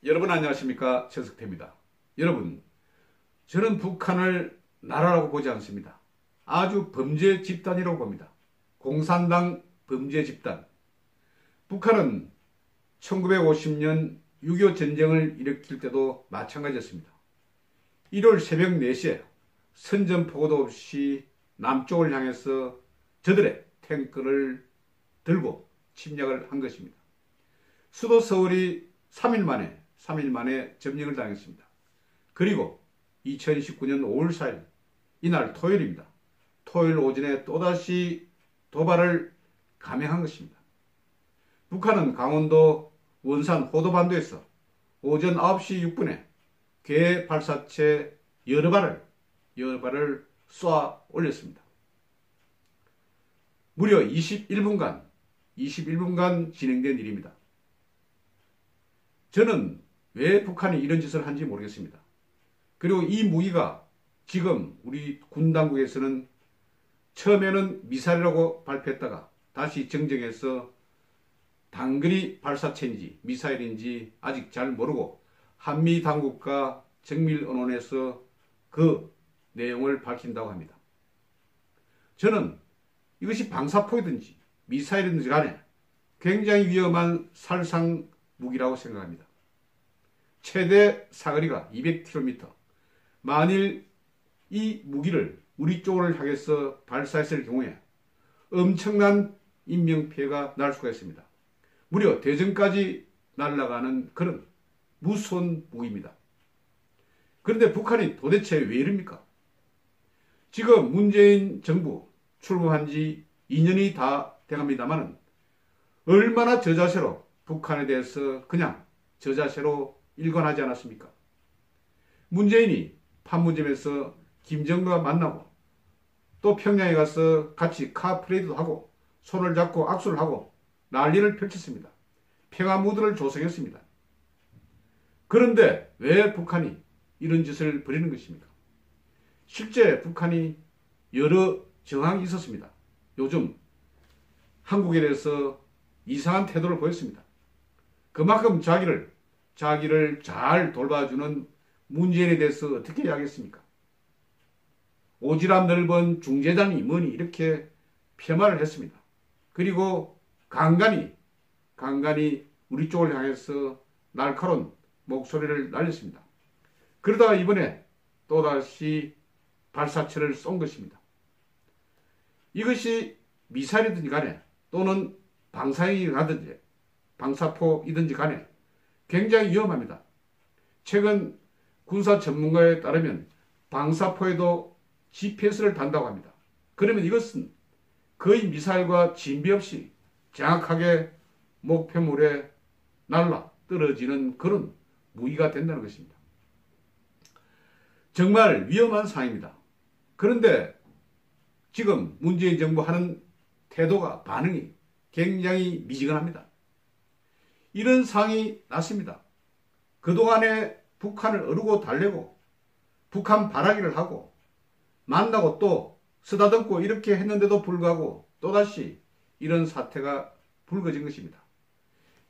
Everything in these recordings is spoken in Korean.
여러분 안녕하십니까? 최석태입니다. 여러분, 저는 북한을 나라라고 보지 않습니다. 아주 범죄 집단이라고 봅니다. 공산당 범죄 집단. 북한은 1950년 6.25 전쟁을 일으킬 때도 마찬가지였습니다. 1월 새벽 4시에 선전포고도 없이 남쪽을 향해서 저들의 탱크를 들고 침략을 한 것입니다. 수도 서울이 3일 만에 점령을 당했습니다. 그리고 2019년 5월 4일 이날 토요일입니다. 토요일 오전에 또다시 도발을 감행한 것입니다. 북한은 강원도 원산 호도반도에서 오전 9시 6분에 궤 발사체 여러 발을 쏘아 올렸습니다. 무려 21분간 진행된 일입니다. 저는 왜 북한이 이런 짓을 한지 모르겠습니다. 그리고 이 무기가 지금 우리 군 당국에서는 처음에는 미사일이라고 발표했다가 다시 정정해서 단거리 발사체인지 미사일인지 아직 잘 모르고 한미 당국과 정밀 언론에서 그 내용을 밝힌다고 합니다. 저는 이것이 방사포이든지 미사일이든지 간에 굉장히 위험한 살상 무기라고 생각합니다. 최대 사거리가 200km. 만일 이 무기를 우리 쪽을 향해서 발사했을 경우에 엄청난 인명피해가 날 수가 있습니다. 무려 대전까지 날아가는 그런 무서운 무기입니다. 그런데 북한이 도대체 왜 이럽니까? 지금 문재인 정부 출범한 지 2년이 다 돼갑니다만 얼마나 저자세로 북한에 대해서 그냥 저자세로 일관하지 않았습니까? 문재인이 판문점에서 김정은과 만나고 또 평양에 가서 같이 카프레이드도 하고 손을 잡고 악수를 하고 난리를 펼쳤습니다. 평화 무드를 조성했습니다. 그런데 왜 북한이 이런 짓을 벌이는 것입니까? 실제 북한이 여러 정황이 있었습니다. 요즘 한국에 대해서 이상한 태도를 보였습니다. 그만큼 자기를 잘 돌봐주는 문재인에 대해서 어떻게 이야기했습니까? 오지랖 넓은 중재단이 뭐니 이렇게 폄하를 했습니다. 그리고 간간히 우리 쪽을 향해서 날카로운 목소리를 날렸습니다. 그러다가 이번에 또다시 발사체를 쏜 것입니다. 이것이 미사일이든지 간에 또는 방사형이라든지 방사포이든지 간에 굉장히 위험합니다. 최근 군사 전문가에 따르면 방사포에도 GPS를 단다고 합니다. 그러면 이것은 거의 미사일과 진비 없이 정확하게 목표물에 날라 떨어지는 그런 무기가 된다는 것입니다. 정말 위험한 상황입니다. 그런데 지금 문재인 정부 하는 태도가 반응이 굉장히 미지근합니다. 이런 상황이 났습니다. 그동안에 북한을 어르고 달래고 북한 바라기를 하고 만나고 또 쓰다듬고 이렇게 했는데도 불구하고 또다시 이런 사태가 불거진 것입니다.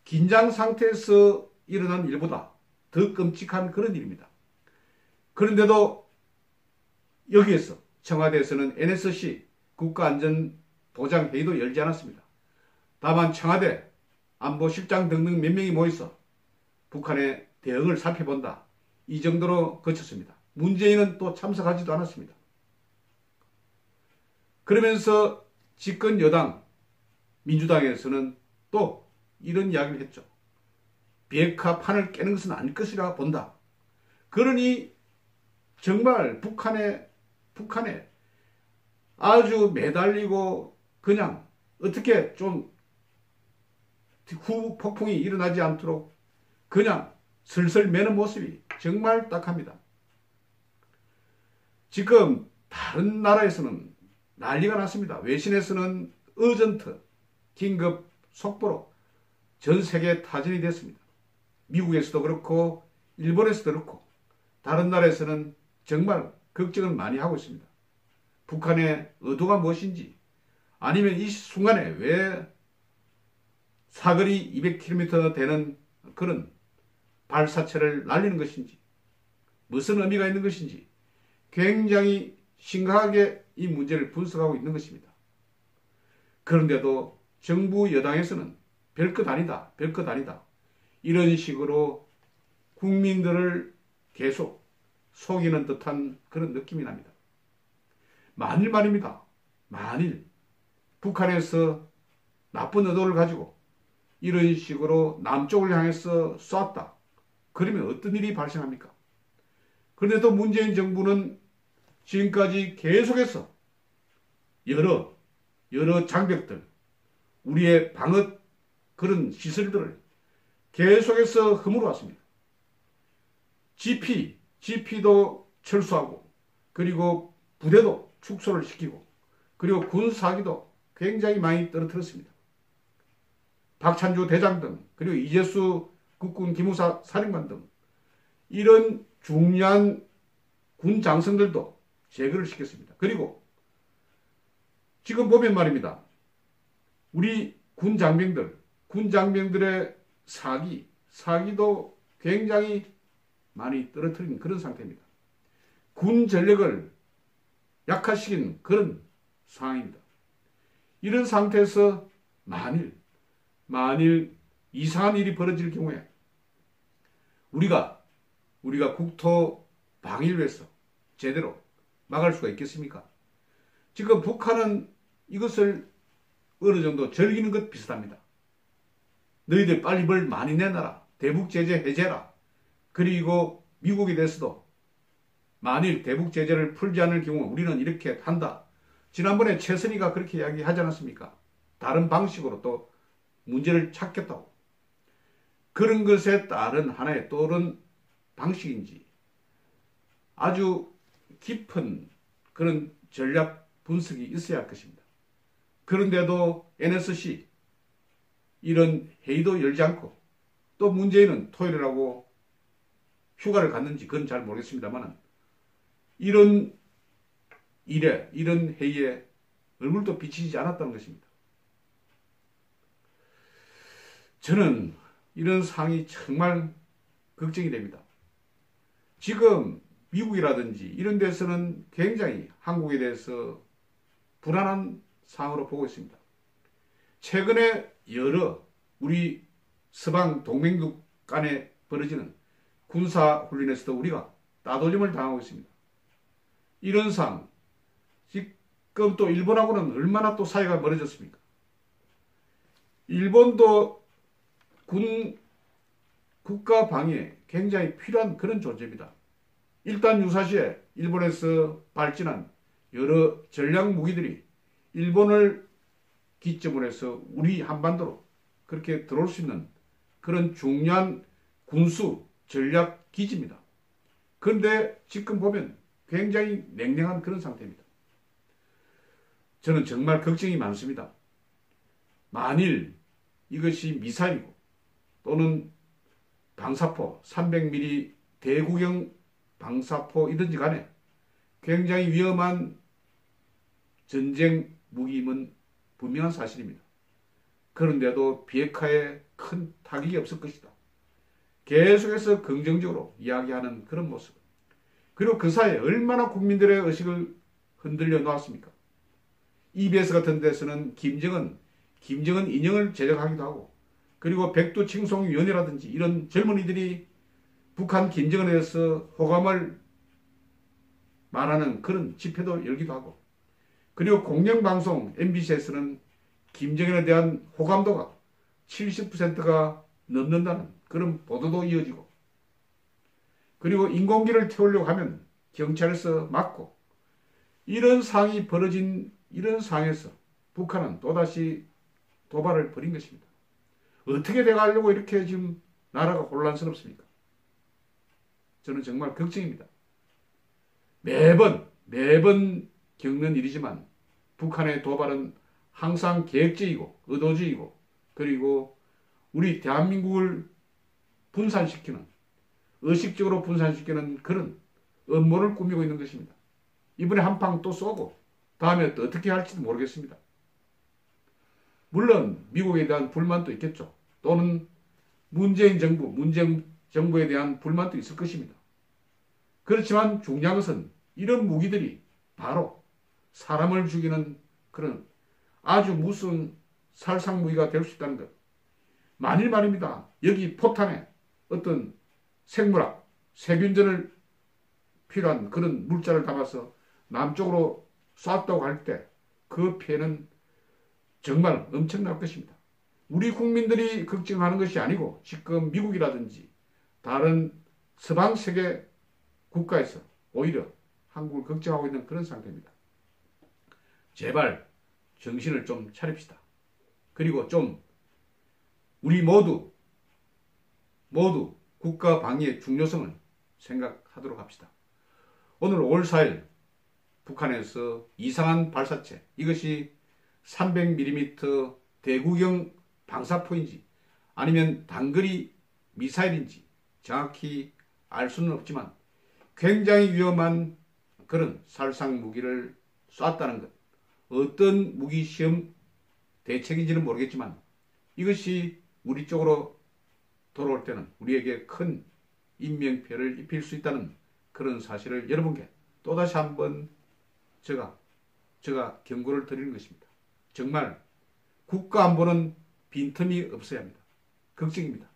긴장 상태에서 일어난 일보다 더 끔찍한 그런 일입니다. 그런데도 여기에서 청와대에서는 NSC 국가안전보장회의도 열지 않았습니다. 다만 청와대 안보실장 등등 몇 명이 모여서 북한의 대응을 살펴본다. 이 정도로 거쳤습니다. 문재인은 또 참석하지도 않았습니다. 그러면서 집권 여당 민주당에서는 또 이런 이야기를 했죠. 비핵화 판을 깨는 것은 아닐 것이라 본다. 그러니 정말 북한에 아주 매달리고 그냥 어떻게 좀 후폭풍이 일어나지 않도록 그냥 슬슬 매는 모습이 정말 딱합니다. 지금 다른 나라에서는 난리가 났습니다. 외신에서는 어전트, 긴급 속보로 전 세계 타전이 됐습니다. 미국에서도 그렇고 일본에서도 그렇고 다른 나라에서는 정말 걱정을 많이 하고 있습니다. 북한의 의도가 무엇인지 아니면 이 순간에 왜 사거리 200km 되는 그런 발사체를 날리는 것인지 무슨 의미가 있는 것인지 굉장히 심각하게 이 문제를 분석하고 있는 것입니다. 그런데도 정부 여당에서는 별것 아니다, 별것 아니다. 이런 식으로 국민들을 계속 속이는 듯한 그런 느낌이 납니다. 만일 말입니다. 만일 북한에서 나쁜 의도를 가지고 이런 식으로 남쪽을 향해서 쐈다. 그러면 어떤 일이 발생합니까? 그런데도 문재인 정부는 지금까지 계속해서 여러 장벽들, 우리의 방어 그런 시설들을 계속해서 허물어 왔습니다. GP도 철수하고 그리고 부대도 축소를 시키고 그리고 군사기도 굉장히 많이 떨어뜨렸습니다. 박찬주 대장 등 그리고 이재수 국군 기무사 사령관 등 이런 중요한 군 장성들도 제거를 시켰습니다. 그리고 지금 보면 말입니다. 우리 군 장병들의 사기도 굉장히 많이 떨어뜨린 그런 상태입니다. 군 전력을 약화시킨 그런 상황입니다. 이런 상태에서 만일 이상한 일이 벌어질 경우에 우리가 국토 방위를 위해서 제대로 막을 수가 있겠습니까? 지금 북한은 이것을 어느 정도 즐기는 것 비슷합니다. 너희들 빨리 벌 많이 내놔라. 대북 제재 해제라. 그리고 미국에 대해서도 만일 대북 제재를 풀지 않을 경우 우리는 이렇게 한다. 지난번에 최선희가 그렇게 이야기하지 않았습니까? 다른 방식으로 또 문제를 찾겠다고. 그런 것에 따른 하나의 또 다른 방식인지 아주 깊은 그런 전략 분석이 있어야 할 것입니다. 그런데도 NSC 이런 회의도 열지 않고 또 문재인은 토요일이라고 휴가를 갔는지 그건 잘 모르겠습니다만 이런 회의에 얼굴도 비치지 않았다는 것입니다. 저는 이런 상황이 정말 걱정이 됩니다. 지금 미국이라든지 이런 데서는 굉장히 한국에 대해서 불안한 상황으로 보고 있습니다. 최근에 여러 우리 서방 동맹국 간에 벌어지는 군사훈련에서도 우리가 따돌림을 당하고 있습니다. 이런 상황, 지금 또 일본하고는 얼마나 또 사이가 멀어졌습니까? 일본도 국가 방위에 굉장히 필요한 그런 존재입니다. 일단 유사시에 일본에서 발진한 여러 전략 무기들이 일본을 기점으로 해서 우리 한반도로 그렇게 들어올 수 있는 그런 중요한 군수 전략 기지입니다. 그런데 지금 보면 굉장히 냉랭한 그런 상태입니다. 저는 정말 걱정이 많습니다. 만일 이것이 미사일이고 또는 방사포 300mm 대구경 방사포이든지 간에 굉장히 위험한 전쟁 무기임은 분명한 사실입니다. 그런데도 비핵화에 큰 타격이 없을 것이다. 계속해서 긍정적으로 이야기하는 그런 모습. 그리고 그 사이에 얼마나 국민들의 의식을 흔들려 놓았습니까? EBS 같은 데서는 김정은 인형을 제작하기도 하고 그리고 백두칭송위원회라든지 이런 젊은이들이 북한 김정은에 대해서 호감을 말하는 그런 집회도 열기도 하고 그리고 공영방송 MBC에서는 김정은에 대한 호감도가 70%가 넘는다는 그런 보도도 이어지고 그리고 인공기를 태우려고 하면 경찰에서 막고 이런 상황이 벌어진 이런 상황에서 북한은 또다시 도발을 벌인 것입니다. 어떻게 돼가려고 이렇게 지금 나라가 혼란스럽습니까? 저는 정말 걱정입니다. 매번 겪는 일이지만 북한의 도발은 항상 계획적이고 의도적이고 그리고 우리 대한민국을 분산시키는 의식적으로 분산시키는 그런 음모를 꾸미고 있는 것입니다. 이번에 한 방 또 쏘고 다음에 또 어떻게 할지도 모르겠습니다. 물론 미국에 대한 불만도 있겠죠. 또는 문재인 정부, 문재인 정부에 대한 불만도 있을 것입니다. 그렇지만 중요한 것은 이런 무기들이 바로 사람을 죽이는 그런 아주 무서운 살상 무기가 될 수 있다는 것. 만일 말입니다. 여기 포탄에 어떤 생물학, 세균전을 필요한 그런 물자를 담아서 남쪽으로 쐈다고 할 때 그 피해는 정말 엄청날 것입니다. 우리 국민들이 걱정하는 것이 아니고 지금 미국이라든지 다른 서방 세계 국가에서 오히려 한국을 걱정하고 있는 그런 상태입니다. 제발 정신을 좀 차립시다. 그리고 좀 우리 모두 국가 방위의 중요성을 생각하도록 합시다. 오늘 5월 4일 북한에서 이상한 발사체, 이것이 300mm 대구경 방사포인지 아니면 단거리 미사일인지 정확히 알 수는 없지만 굉장히 위험한 그런 살상 무기를 쐈다는 것. 어떤 무기 시험 대책인지는 모르겠지만 이것이 우리 쪽으로 돌아올 때는 우리에게 큰 인명피해를 입힐 수 있다는 그런 사실을 여러분께 또다시 한번 제가 경고를 드리는 것입니다. 정말 국가 안보는 빈틈이 없어야 합니다. 걱정입니다.